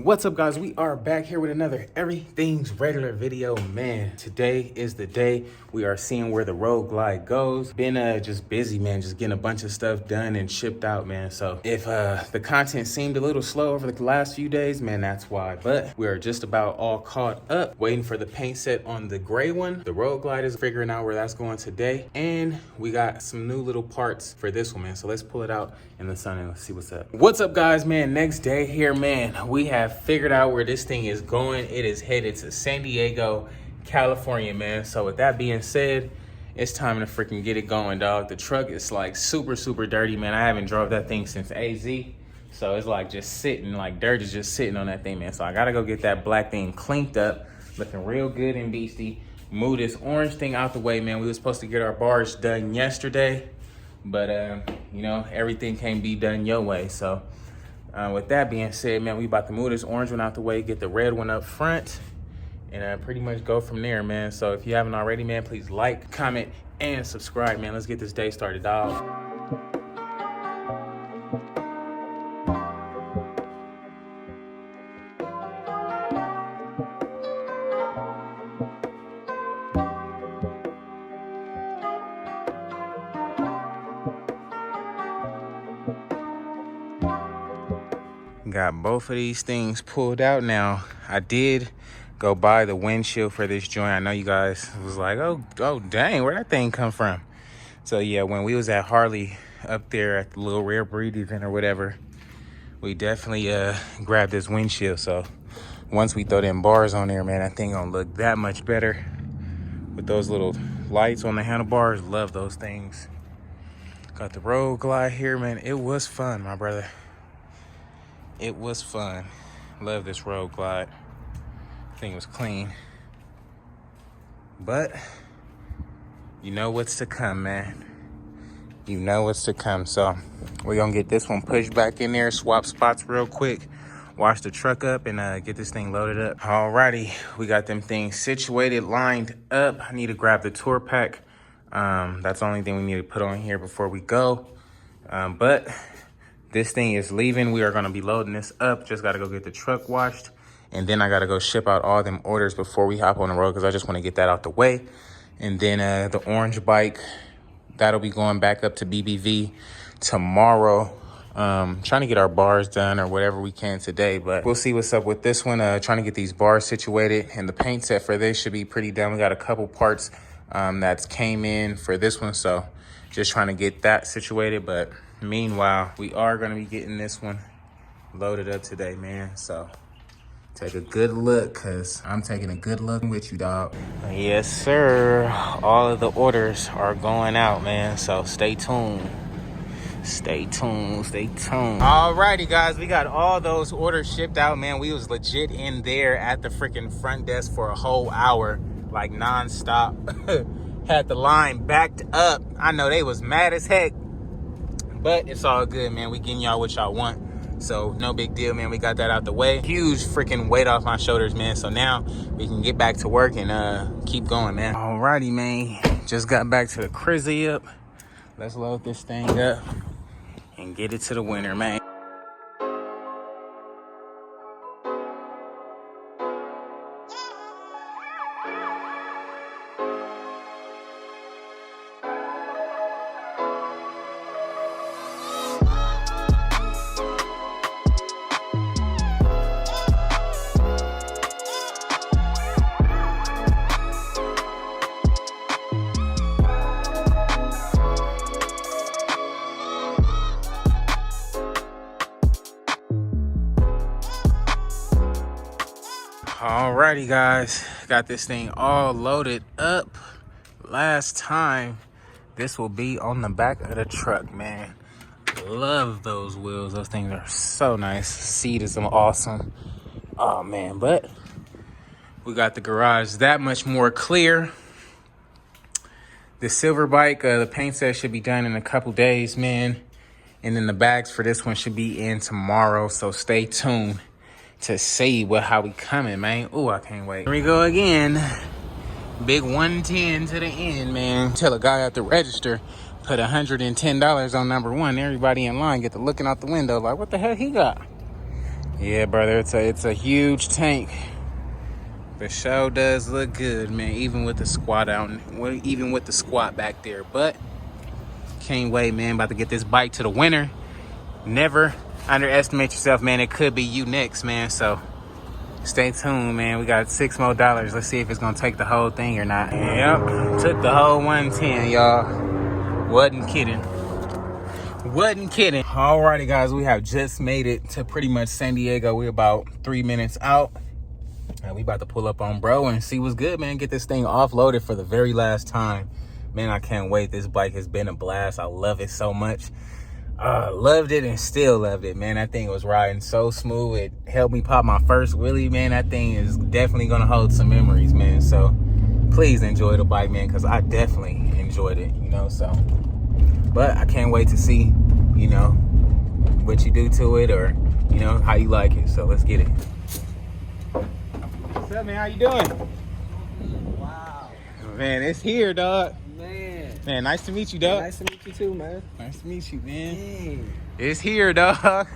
What's up, guys? We are back here with another Everything's Regular video. Man, today is the day we are seeing where the road glide goes. Been just busy, man, just getting a bunch of stuff done and shipped out, man. So if the content seemed a little slow over the last few days, man, that's why. But we are just about all caught up, waiting for the paint set on the gray one. The road glide is figuring out where that's going today, and we got some new little parts for this one, man. So let's pull it out in the sun and let's see what's up. What's up, guys, man? Next day here, man. We have figured out where this thing is going. It is headed to San Diego, California, man. So with that being said, it's time to freaking get it going, dog. The truck is like super dirty, man. I haven't drove that thing since AZ. So it's like just sitting, like dirt is just sitting on that thing, man. So I gotta go get that black thing cleaned up, looking real good and beastie. Move this orange thing out the way, man. We were supposed to get our bars done yesterday, but you know, everything can't be done your way. So with that being said, man, we about to move this orange one out the way, get the red one up front, and pretty much go from there, man. So if you haven't already, man, please like, comment, and subscribe, man. Let's get this day started, dog. Got both of these things pulled out now. I did go buy the windshield for this joint. I know you guys was like, oh dang, where'd that thing come from? So yeah, when we was at Harley up there at the little rare breed event or whatever, we definitely grabbed this windshield. So once we throw them bars on there, man, that thing gonna look that much better with those little lights on the handlebars. Love those things. Got the road glide here, man. It was fun, my brother. It was fun. Love this road glide. Thing was clean. But you know what's to come, man. You know what's to come. So we're gonna get this one pushed back in there, swap spots real quick, wash the truck up, and get this thing loaded up. Alrighty, we got them things situated, lined up. I need to grab the tour pack. That's the only thing we need to put on here before we go. But this thing is leaving. We are gonna be loading this up. Just gotta go get the truck washed. And then I gotta go ship out all them orders before we hop on the road, because I just wanna get that out the way. And then the orange bike, that'll be going back up to BBV tomorrow. Trying to get our bars done or whatever we can today, but we'll see what's up with this one. Trying to get these bars situated, and the paint set for this should be pretty done. We got a couple parts that came in for this one, so just trying to get that situated. But meanwhile, we are going to be getting this one loaded up today, man. So take a good look, because I'm taking a good look with you, dog. Yes, sir. All of the orders are going out, man. So stay tuned. Stay tuned. Stay tuned. Alrighty, guys. We got all those orders shipped out, man. We was legit in there at the freaking front desk for a whole hour, like nonstop. Had the line backed up. I know they was mad as heck, but it's all good, man. We getting y'all what y'all want. So no big deal, man. We got that out the way. Huge freaking weight off my shoulders, man. So now we can get back to work and keep going, man. Alrighty, man. Just got back to the crizzy up. Let's load this thing up and get it to the winner, man. Alrighty, guys, got this thing all loaded up. Last time, this will be on the back of the truck, man. Love those wheels. Those things are so nice. Seat is awesome. Oh man, but we got the garage that much more clear. The silver bike, the paint set should be done in a couple days, man. And then the bags for this one should be in tomorrow, so stay tuned to see how we coming, man. Oh, I can't wait. Here we go again. Big 110 to the end, man. Tell a guy at the register, put $110 on number one. Everybody in line get to looking out the window like, what the hell he got? Yeah, brother, it's a huge tank. The show does look good, man. Even with the squat out, even with the squat back there. But can't wait, man. About to get this bike to the winner. Never underestimate yourself, man. It could be you next, man. So stay tuned, man. We got $6 more. Let's see if it's gonna take the whole thing or not. Yep, took the whole 110, y'all. Wasn't kidding. Alrighty, guys, we have just made it to pretty much San Diego. We're about 3 minutes out. We about to pull up on bro and see what's good, man. Get this thing offloaded for the very last time. Man, I can't wait. This bike has been a blast. I love it so much. Loved it and still loved it, man. That thing was riding so smooth. It helped me pop my first wheelie, man. That thing is definitely gonna hold some memories, man. So please enjoy the bike, man, because I definitely enjoyed it, you know. So, but I can't wait to see, you know, what you do to it, or, you know, how you like it. So let's get it. What's up, man? How you doing? Wow. Man, it's here, dog. Man, nice to meet you, dog. Nice to meet you too, man. Nice to meet you, man. Dang. It's here, dog.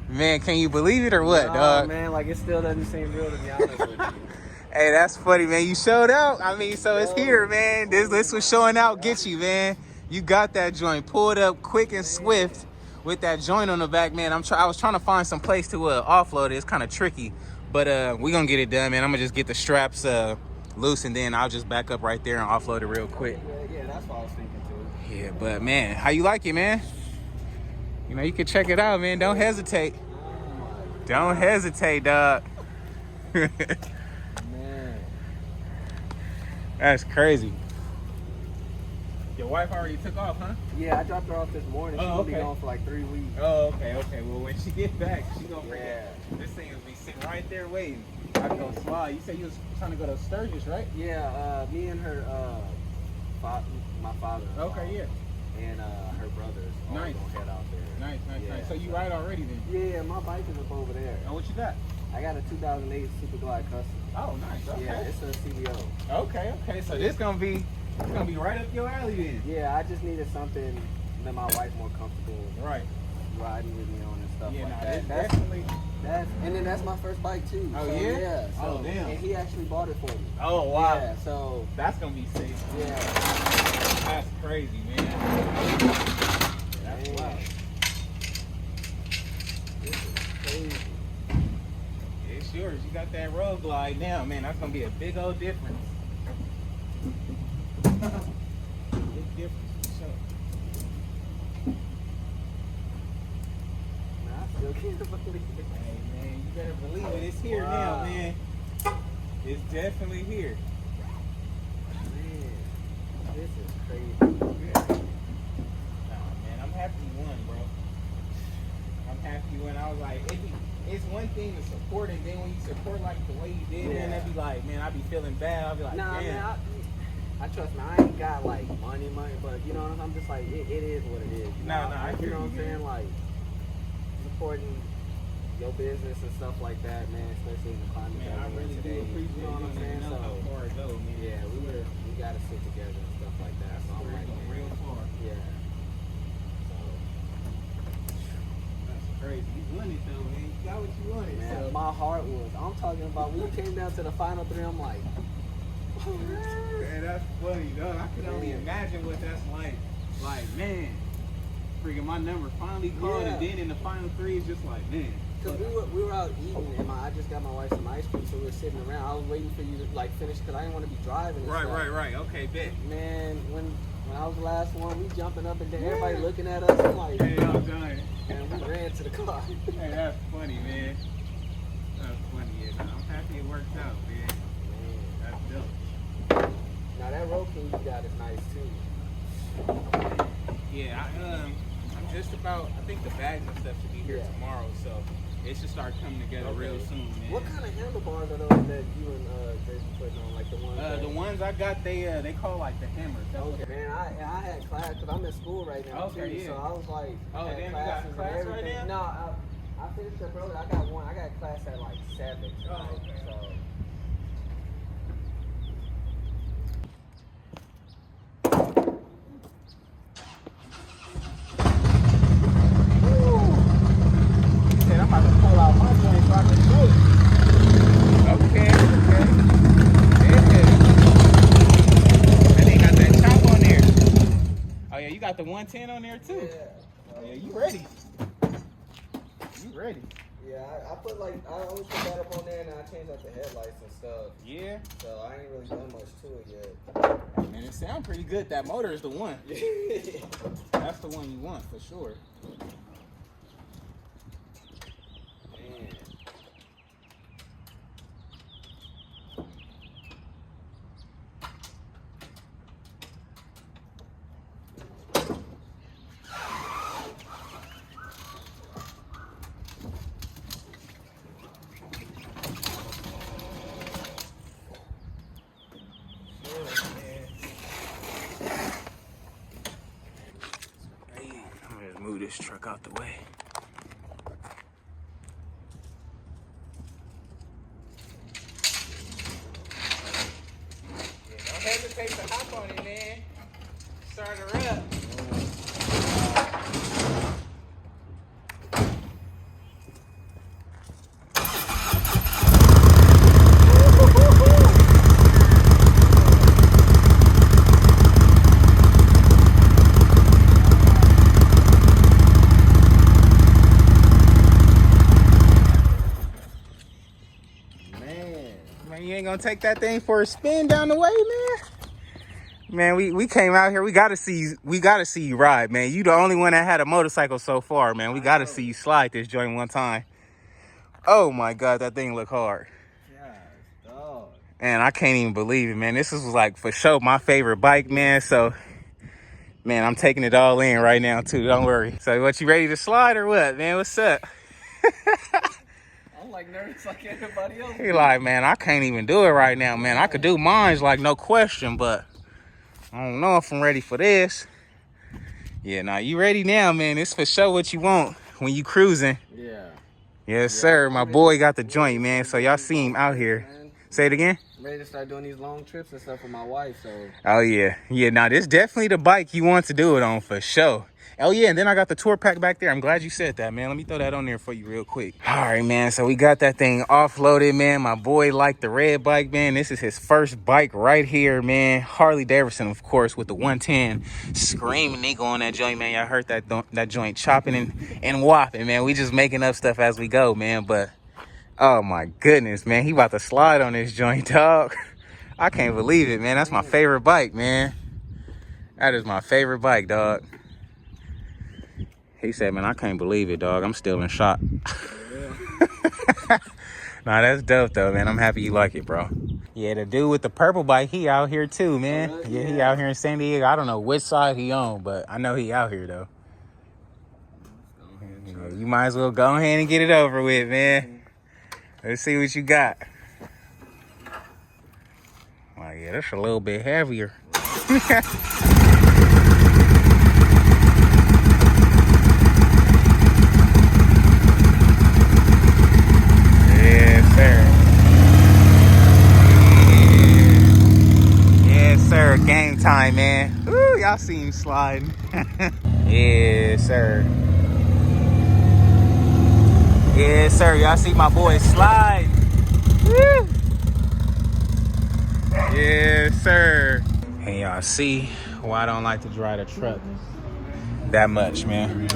Man, can you believe it or what, dog? Man, like, it still doesn't seem real, to be honest with you. Hey, that's funny, man. You showed out. I mean, so it's here, man. This was showing out. Get you, man. You got that joint pulled up quick and swift with that joint on the back, man. I was trying to find some place to offload it. It's kind of tricky, but we gonna get it done, man. I'm gonna just get the straps loose, and then I'll just back up right there and offload it real quick. Yeah, that's what I was thinking too. Yeah, but man, how you like it, man? You know, you can check it out, man. Don't hesitate. Don't hesitate, dog. Man. That's crazy. Your wife already took off, huh? Yeah, I dropped her off this morning. She's gonna be gone for like 3 weeks. Oh, okay. Well, when she get back, she gonna bring it. This thing will be sitting right there waiting. I go slide. You said you was trying to go to Sturgis, right? Yeah, me and her, my father. Okay, yeah. And her brothers. Nice. Gonna head out there. Nice. So you ride already then? Yeah, my bike is up over there. Oh, what you got? I got a 2008 Super Glide Custom. Oh, nice. Okay. Yeah, it's a CBO. Okay. So this gonna be right up your alley then. Yeah, I just needed something that my wife's more comfortable Right. riding with me on and stuff like that. That's definitely. And then that's my first bike too. Oh, so, yeah? Yeah. So, Oh, damn. And he actually bought it for me. Oh, wow. Yeah, so That's gonna be sick. yeah. That's crazy, man. That's wild. This is crazy. It's yours. You got that road glide now, man. That's gonna be a big old difference. Big difference for sure. Man, I still can't believe it. Hey, man, you better believe it. It's here now, man. It's definitely here. Man, this is crazy. Yeah. Nah, man, I'm happy you won, bro. I'm happy you won. I was like, it's one thing to support, and then when you support like the way you did, man, that'd be like, man, I'd be feeling bad. I'd be like, Nah, damn. man, I trust me. I ain't got like money, but you know what I'm just like, it is what it is. I You hear know what I'm you, saying? man. Like, supporting your business and stuff like that, man, especially in the climate Man, that I we're in really today. do appreciate You know what I'm saying? know how far it goes, man. Yeah, we gotta sit together and stuff like that. So I'm like, man, real far. yeah. So, That's crazy. You won it though, man. You got what you wanted. man, So. my heart was. I'm talking about when you came down to the final 3. I'm like, Man, that's funny, dog. I can only imagine what that's like. Like, man, freaking my number finally called, and then in the final 3, it's just like, man. Cause we were out eating, and I just got my wife some ice cream, so we were sitting around. I was waiting for you to like finish, cause I didn't want to be driving. And stuff. Right. Okay, bet. Man, when I was the last one, we jumping up and down, everybody looking at us. I'm like, Hey, I'm done. and we ran to the car. Hey, that's funny, man. That's funny, yeah. Man. I'm happy it worked out, man. That's dope. Now that road king you got is nice too. Yeah, I'm just about. I think the bags and stuff should be here tomorrow, so it should start coming together real soon, man. What kind of handlebars are those that you and Jason putting on? Like the ones? The ones I got, they call like the hammers. Okay, man, I had class because I'm in school right now too. So I was like, oh damn, you got classes class and right everything. now? No, I finished up early. I got class at like 7 tonight. Oh, okay. So. 110 on there too. Yeah. Yeah, you ready? You ready? Yeah, I put like, I always put that up on there, and I changed out the headlights and stuff. Yeah. So I ain't really done much to it yet. Man, it sounds pretty good. That motor is the one. That's the one you want for sure. Man. I'm gonna just move this truck out the way. Yeah, don't hesitate to hop on it, man. Start her up. Man, you ain't gonna take that thing for a spin down the way, man? Man, we came out here. We gotta see you ride, man. You the only one that had a motorcycle so far, man. We gotta see you slide this joint one time. Oh my God, that thing look hard. Yeah, dog. And I can't even believe it, man. This is like for sure my favorite bike, man. So, man, I'm taking it all in right now too. Don't worry. So, what, you ready to slide or what, man? What's up? I'm like nervous like everybody else. He like, man, I can't even do it right now, man. I could do mine, like no question, but I don't know if I'm ready for this. Yeah, nah, you ready now, man. It's for sure what you want when you cruising. Yeah. Yes, sir. My boy got the joint, man. So y'all see him out here. Say it again. I'm ready to start doing these long trips and stuff with my wife, so. Oh, yeah. Yeah, now this definitely the bike you want to do it on for sure. Oh, yeah, and then I got the tour pack back there. I'm glad you said that, man. Let me throw that on there for you real quick. All right, man, so we got that thing offloaded, man. My boy liked the red bike, man. This is his first bike right here, man. Harley-Davidson, of course, with the 110. Screaming nigga on that joint, man. Y'all heard that joint chopping and whopping, man. We just making up stuff as we go, man, but oh, my goodness, man. He about to slide on this joint, dog. I can't believe it, man. That's my favorite bike, man. That is my favorite bike, dog. He said, man, I can't believe it, dog. I'm still in shock. Nah, that's dope, though, man. I'm happy you like it, bro. Yeah, the dude with the purple bike, he out here, too, man. Yeah, he out here in San Diego. I don't know which side he on, but I know he out here, though. Yeah, you might as well go ahead and get it over with, man. Let's see what you got. Oh, yeah, that's a little bit heavier. Yes, sir. Yeah. Yes, sir. Game time, man. Woo, y'all see him sliding. Yes, sir. Yes, sir. Y'all see my boy slide. Woo. Yes, sir. And y'all see why I don't like to drive a truck that much, man.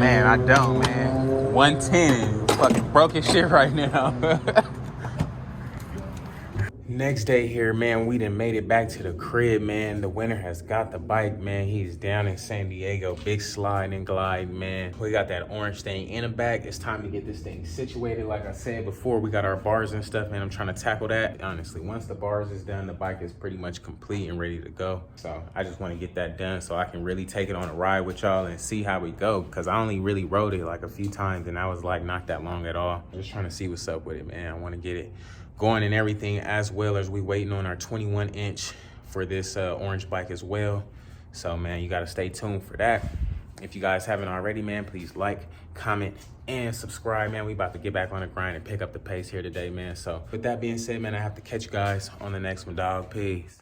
Man, I don't, man. 110, fucking broke as shit right now. Next day here, man, we done made it back to the crib, man. The winner has got the bike, man. He's down in San Diego, big slide and glide, man. We got that orange thing in the back. It's time to get this thing situated. Like I said before, we got our bars and stuff, man. I'm trying to tackle that. Honestly, once the bars is done, the bike is pretty much complete and ready to go. So I just want to get that done so I can really take it on a ride with y'all and see how we go. Cause I only really rode it like a few times and I was like not that long at all. I'm just trying to see what's up with it, man. I want to get it going and everything, as well as we waiting on our 21-inch for this orange bike as well. So, man, you got to stay tuned for that. If you guys haven't already, man, please like, comment, and subscribe, man. We about to get back on the grind and pick up the pace here today, man. So with that being said, man, I have to catch you guys on the next one, dog. Peace.